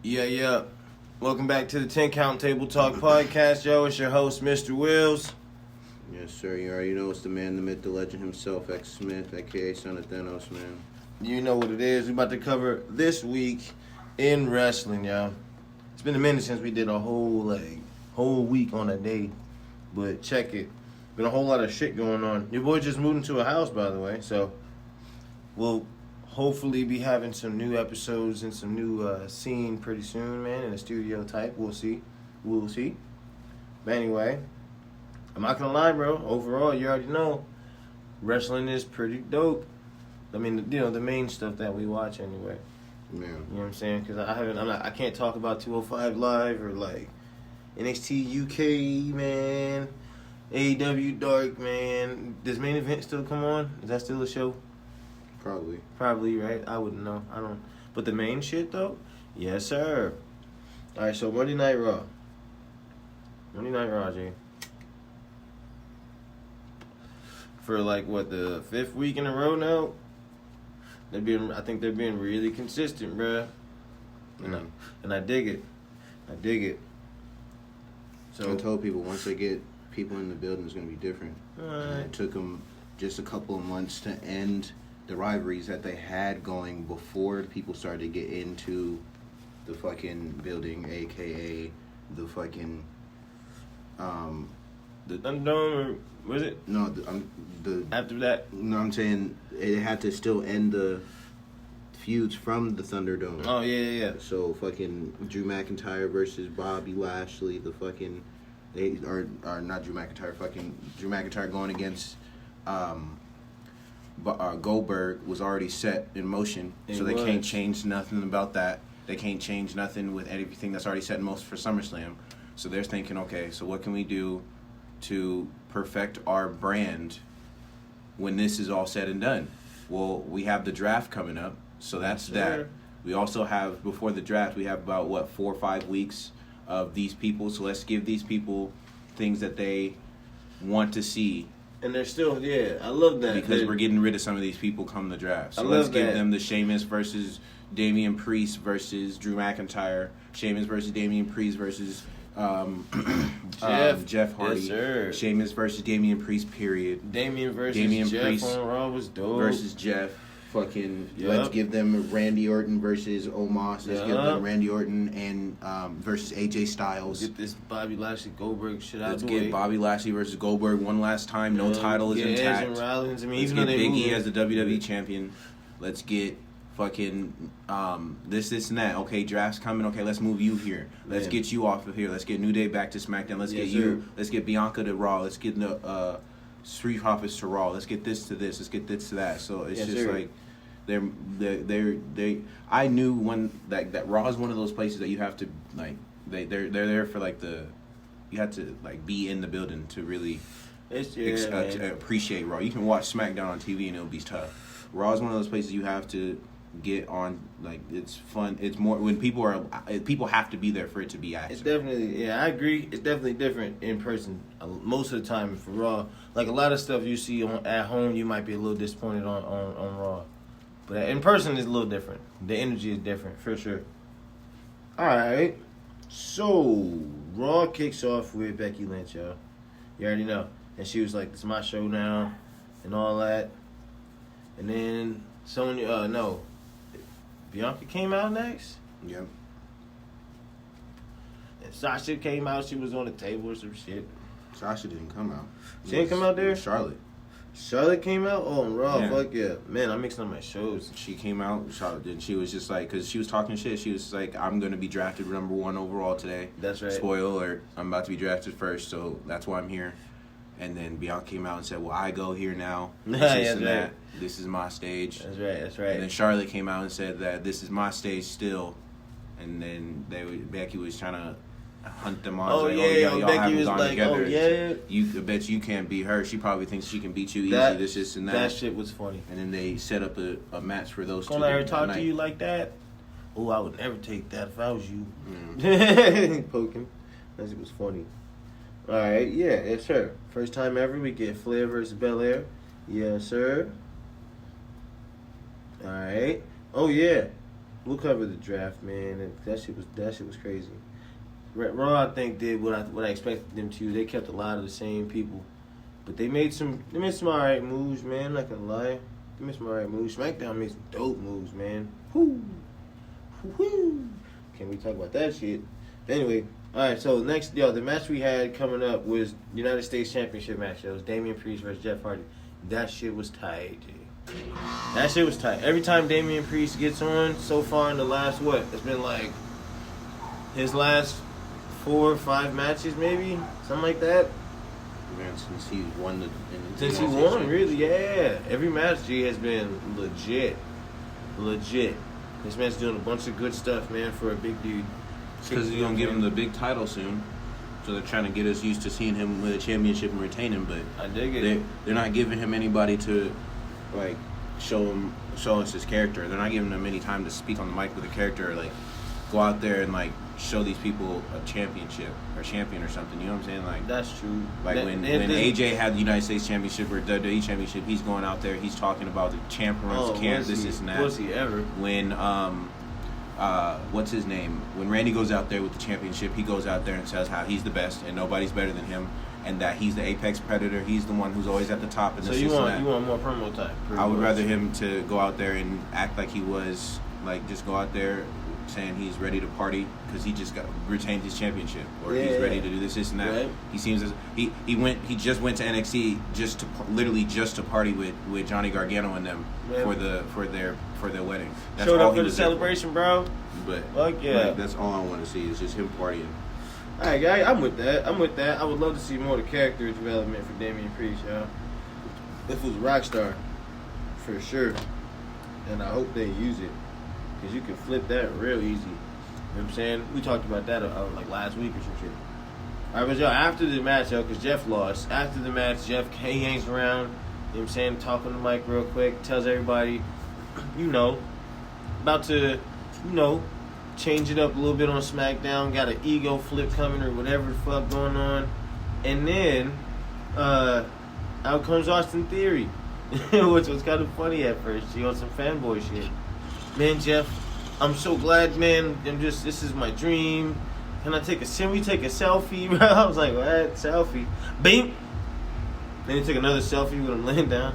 Yeah. Welcome back to the 10 Count Table Talk Podcast, yo. It's your host, Mr. Wills. Yes, sir. You already know it's the man, the myth, the legend himself, X Smith, a.k.a. Son of Thanos, man. You know what it is. We're about to cover this week in wrestling, y'all. It's been a minute since we did a whole week on a day. But check it. Been a whole lot of shit going on. Your boy just moved into a house, by the way. So we'll hopefully be having some new episodes and some new scene pretty soon, man, in the studio type. We'll see. But anyway, I'm not gonna lie, bro. Overall, you already know, wrestling is pretty dope. I mean, you know, the main stuff that we watch anyway. Yeah. You know what I'm saying? Because I can't talk about 205 Live or like NXT UK, man. AEW Dark, man. Does Main Event still come on? Is that still a show? Probably, right? I wouldn't know. I don't. But the main shit, though? Yes, sir. All right, so Monday Night Raw. Jay. For like, what, the 5th week in a row now? I think they're being really consistent, bruh. And I dig it. So I told people once they get people in the building, it's going to be different. Right. It took them just a couple of months to end the rivalries that they had going before people started to get into the fucking building, a.k.a. the fucking... the Thunderdome, or was it? No, After that? No, I'm saying it had to still end the feuds from the Thunderdome. Oh, yeah. So fucking Drew McIntyre versus Bobby Lashley, the fucking... They are not Drew McIntyre, fucking Drew McIntyre going against... Goldberg was already set in motion, so they can't change nothing about that. They can't change nothing with everything that's already set in motion for SummerSlam. So they're thinking, okay, so what can we do to perfect our brand when this is all said and done? Well, we have the draft coming up, so that's that. We also have, before the draft, we have about, 4 or 5 weeks of these people, so let's give these people things that they want to see. And they're still, I love that. Because we're getting rid of some of these people come the draft. So let's give them the Sheamus versus Damian Priest versus Drew McIntyre. Sheamus versus Damian Priest versus Jeff Hardy. Yes, sir. Sheamus versus Damian Priest, period. Damian Jeff Priest on Raw was dope. Versus Jeff. Let's give them Randy Orton versus Omos. Let's give them Randy Orton and versus AJ Styles. Get this Bobby Lashley Goldberg shit out of the way. Let's get Bobby Lashley versus Goldberg one last time. No title is intact. Edge and Rollins. Let's get Big E as the WWE champion. Let's get fucking this and that. Okay, draft's coming. Okay, let's move you here. Let's get you off of here. Let's get New Day back to SmackDown. Let's get you. Let's get Bianca to Raw. Let's get the Street Profits to Raw. Let's get this to this. Let's get this to that. So it's like they. I knew when that Raw is one of those places that you have to like. They're there for like you have to like be in the building to really to appreciate Raw. You can watch SmackDown on TV and it'll be tough. Raw is one of those places you have to get on. Like, it's fun. It's more when people have to be there for it to be action. It's definitely, I agree. It's definitely different in person most of the time for Raw. Like, a lot of stuff you see at home, you might be a little disappointed on Raw. But in person, it's a little different. The energy is different, for sure. All right. So, Raw kicks off with Becky Lynch, y'all. You already know. And she was like, "It's my show now," and all that. And then Bianca came out next. Yep. And Sasha came out. She was on the table or some shit. Sasha didn't come out. She didn't come out there? Charlotte came out? Oh, on Raw. Yeah. Fuck yeah. Man, I'm mixing up my shows. She came out. Charlotte did. She was just like, because she was talking shit. She was like, "I'm going to be drafted number 1 overall today." That's right. Spoiler alert. I'm about to be drafted first, so that's why I'm here. And then Bianca came out and said, "Well, I go here now. That. This is my stage." That's right. And then Charlotte came out and said that this is my stage still. And then Becky was trying to hunt them on. Y'all Becky haven't was gone like, together. I bet you can't beat her. She probably thinks she can beat you easy. This and that. That shit was funny. And then they set up a match for those two. Gonna let her talk to you like that? Oh, I would never take that if I was you. Poking. That shit was funny. All right, yeah, it's her. First time ever, we get Flair versus Belair. Yes, sir. All right. Oh, yeah. we'll cover the draft, man. That shit was crazy. Raw, I think, did what I expected them to. They kept a lot of the same people, but they made some alright moves, man. I'm not gonna lie, they made some alright moves. SmackDown made some dope moves, man. Whoo, whoo. Can we talk about that shit? Anyway, all right. So next, the match we had coming up was United States Championship match. It was Damian Priest versus Jeff Hardy. That shit was tight, G. That shit was tight. Every time Damian Priest gets on, so far in the last it's been like his last 4 or 5 matches, maybe something like that. Man, since he won Since he won, really, yeah. Every match, G, has been legit. This man's doing a bunch of good stuff, man, for a big dude. Because he's gonna give him the big title soon, so they're trying to get us used to seeing him with a championship and retain him. But I dig it. They're not giving him anybody to like show us his character. They're not giving him any time to speak on the mic with a character, or like go out there and like show these people a championship or champion or something. You know what I'm saying? Like that's true. Like when AJ had the United States Championship or WWE Championship, he's going out there, he's talking about the champ runs, this and that. Was he ever? When what's his name? When Randy goes out there with the championship, he goes out there and says how he's the best and nobody's better than him, and that he's the apex predator. He's the one who's always at the top. And so you want more promo type? I would rather him to go out there and act like he was just go out there saying he's ready to party because he just retained his championship, or he's ready to do this and that. Right. He seems as he just went to NXT just to party with Johnny Gargano and them for their wedding. That's showed all up for the celebration, bro. But fuck yeah, that's all I want to see is just him partying. All right, guy, I'm with that. I would love to see more of the character development for Damian Priest, y'all. If it was Rockstar, for sure, and I hope they use it. Because you can flip that real easy. You know what I'm saying? We talked about that like last week or some shit. All right, but yo, after the match, yo, because Jeff lost. After the match, Jeff, he hangs around, you know what I'm saying, talking to Mike real quick, tells everybody, about to, change it up a little bit on SmackDown, got an ego flip coming or whatever the fuck going on. And then, out comes Austin Theory, which was kind of funny at first. She on some fanboy shit. Man, Jeff, I'm so glad, man. This is my dream. Can we take a selfie, bro? I was like, what? Selfie? Bing! Then he took another selfie with him laying down.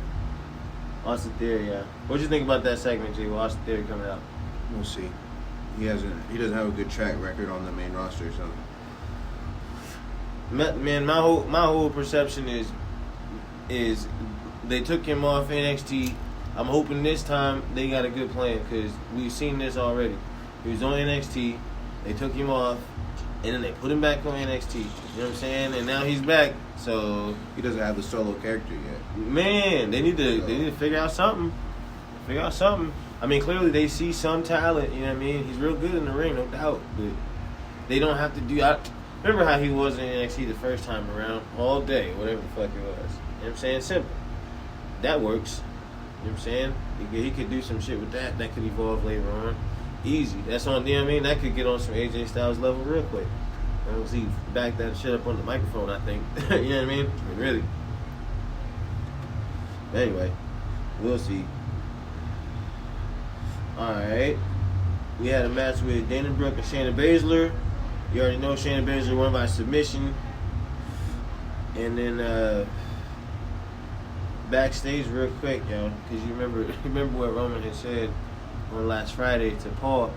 Austin Theory, yeah. What'd you think about that segment, G? With Austin Theory coming out? We'll see. He doesn't have a good track record on the main roster, so. Man, my whole perception is they took him off NXT. I'm hoping this time they got a good plan because we've seen this already. He was on NXT, they took him off, and then they put him back on NXT. You know what I'm saying? And now he's back, so he doesn't have the solo character yet. Man, they need to figure out something. I mean, clearly they see some talent. You know what I mean? He's real good in the ring, no doubt. But they don't have to do. Remember how he was in NXT the first time around, all day, whatever the fuck it was. You know what I'm saying? Simple. That works. You know what I'm saying? He could do some shit with that. That could evolve later on. Easy. That's on, you know what I mean? That could get on some AJ Styles level real quick. And he back that shit up on the microphone, I think. You know what I mean? Really. Anyway, we'll see. Alright. We had a match with Dana Brooke and Shayna Baszler. You already know Shayna Baszler won by submission. And then, backstage real quick, yo, because you remember what Roman had said on last Friday to Paul.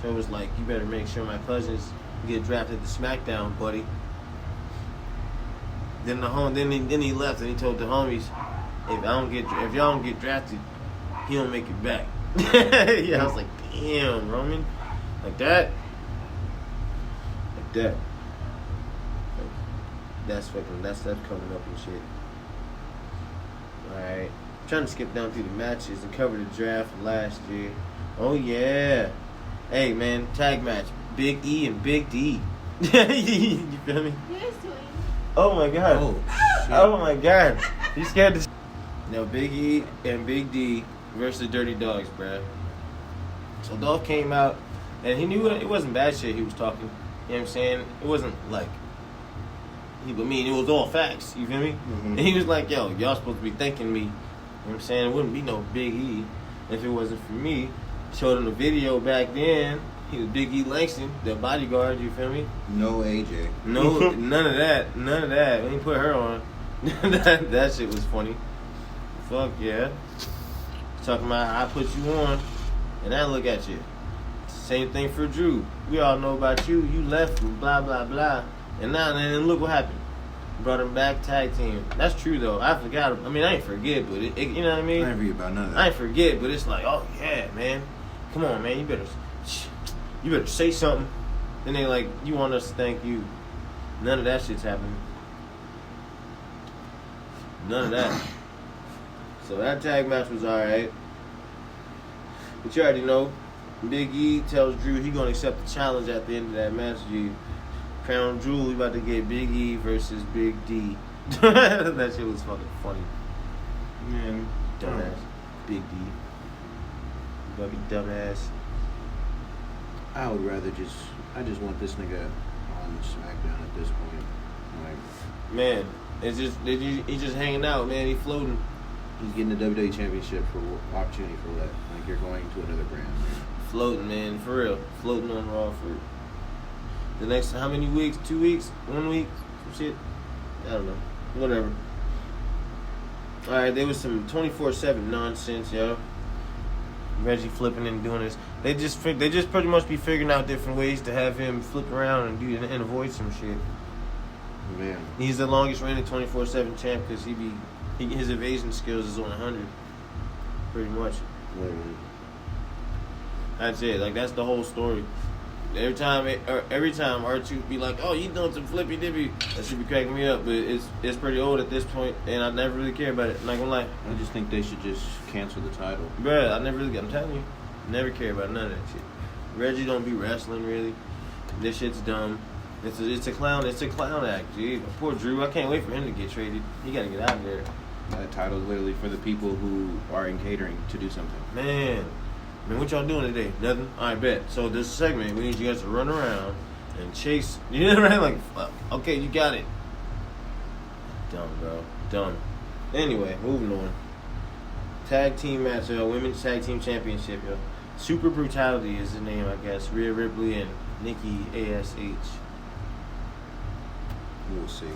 So it was like, you better make sure my cousins get drafted to SmackDown, buddy. Then he left and he told the homies, if y'all don't get drafted, he don't make it back. Yeah, I was like, damn, Roman, like that. That's coming up and shit. Alright, trying to skip down through the matches and cover the draft from last year. Oh yeah. Hey man, tag match. Big E and Big D. You feel me? Yes, oh my god. Oh my god. You scared to... No, Big E and Big D versus the Dirty Dogs, bruh. So Dolph came out and he knew it wasn't bad shit he was talking. You know what I'm saying? It wasn't like... it was all facts, you feel me? Mm-hmm. And he was like, yo, y'all supposed to be thanking me. You know what I'm saying? It wouldn't be no Big E if it wasn't for me. Showed him the video back then. He was Big E Langston, the bodyguard, you feel me? No AJ. No, none of that. None of that. When he put her on, that shit was funny. Fuck yeah. Talking about I put you on, and I look at you. Same thing for Drew. We all know about you. You left and blah, blah, blah. And now, and look what happened. Brought him back, tag team. That's true, though. I forgot. I mean, I ain't forget, but it, you know what I mean? I ain't forget about none of that. I ain't forget, but it's like, oh, yeah, man. Come on, man. You better say something. Then they like, you want us to thank you. None of that shit's happening. None of that. So that tag match was alright. But you already know, Big E tells Drew he gonna accept the challenge at the end of that match. G. Crown Jewel, we about to get Big E versus Big D. That shit was fucking funny. Man, Dumbass. Big D. You gotta be dumbass. I would rather I just want this nigga on Smackdown at this point. Like, Man, he's just hanging out, man. He's floating. he's getting the WWE Championship for opportunity for what? Like, you're going to another brand. Man. Floating, man, for real. Floating on raw fruit. The next, how many weeks? 2 weeks? 1 week? Some shit? I don't know. Whatever. Alright, there was some 24/7 nonsense, yo. Reggie flipping and doing this. They just pretty much be figuring out different ways to have him flip around and do and avoid some shit. Man. He's the longest reigning 24/7 champ because his evasion skills is on 100. Pretty much. Literally. That's it. Like, that's the whole story. Every time R2 be like, oh, you doing some flippy dippy, that should be cracking me up. But it's pretty old at this point, and I never really care about it. I'm not gonna lie. I just think they should just cancel the title. Bruh, I'm telling you, never care about none of that shit. Reggie don't be wrestling really. This shit's dumb. It's a clown act, G. Poor Drew, I can't wait for him to get traded. He gotta get out of there. That title's literally for the people who are in catering to do something. Man, what y'all doing today? Nothing? I bet. So this segment, we need you guys to run around and chase. You know, right? Like, fuck. Okay, you got it. Dumb, bro. Dumb. Anyway, moving on. Tag team match, Women's Tag Team Championship, yo. Super Brutality is the name, I guess. Rhea Ripley and Nikki A.S.H. We'll see.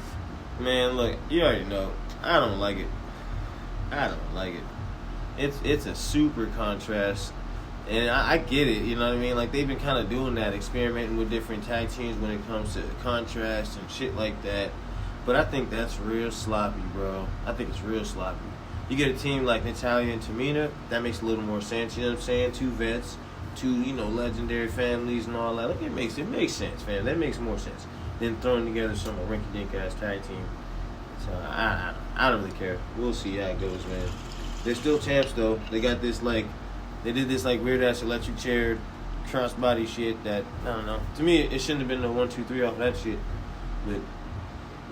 Man, look, you already know. I don't like it. It's a super contrast. And I get it, you know what I mean? Like, they've been kind of doing that, experimenting with different tag teams when it comes to contrast and shit like that. But I think that's real sloppy, bro. I think it's real sloppy. You get a team like Natalya and Tamina, that makes a little more sense, you know what I'm saying? Two vets, two, legendary families and all that. Like, it makes sense, fam. That makes more sense than throwing together some rinky-dink-ass tag team. So, I don't really care. We'll see how it goes, man. They're still champs, though. They got this, they did this weird-ass electric chair crossbody shit that, I don't know. To me, it shouldn't have been the 1, 2, 3 off that shit. But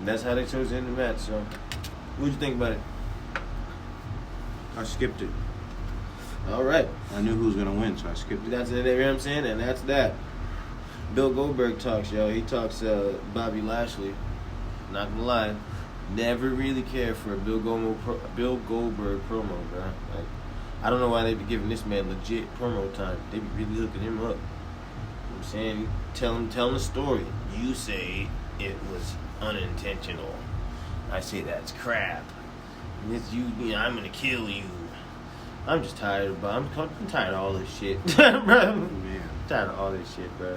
that's how they chose to end the match, so. What'd you think about it? I skipped it. All right. I knew who was going to win, so I skipped it. That's it, you know what I'm saying? And that's that. Bill Goldberg talks, yo. He talks Bobby Lashley. Not gonna lie. Never really cared for a Bill Goldberg promo, bro. Like, I don't know why they be giving this man legit promo time. They be really hooking him up. You know what I'm saying? Tell him the story. You say it was unintentional. I say that's crap. And it's you know, I'm gonna kill you. I'm just tired I'm tired of all this shit. Bro. Man. I'm tired of all this shit, bro.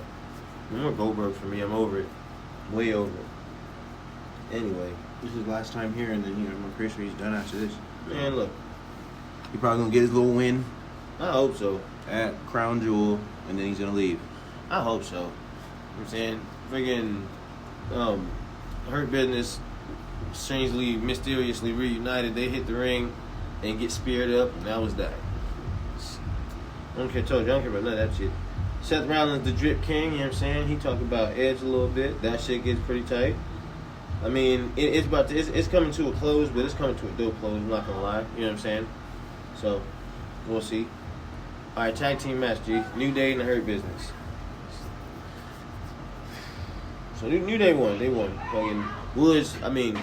No more Goldberg for me. I'm over it. Way over it. Anyway. This is his last time here, and then, I'm pretty sure he's done after this. Man, look. He's probably going to get his little win I hope so. at Crown Jewel, and then he's going to leave. I hope so. You know what I'm saying? Friggin' Hurt Business strangely, mysteriously reunited. They hit the ring and get speared up, and that was that. I don't care about none of that shit. Seth Rollins, the Drip King, you know what I'm saying? He talked about Edge a little bit. That shit gets pretty tight. I mean, it's coming to a close, but it's coming to a dope close, I'm not gonna lie. You know what I'm saying? So, we'll see. Alright, tag team match, G. New Day and the Hurt Business. So, New Day won. They won. Fucking Woods, I mean,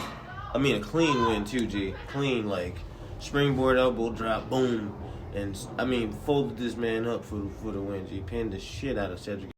a clean win, too, G. Clean, springboard elbow drop, boom. and I mean folded this man up for the win. He pinned the shit out of Cedric.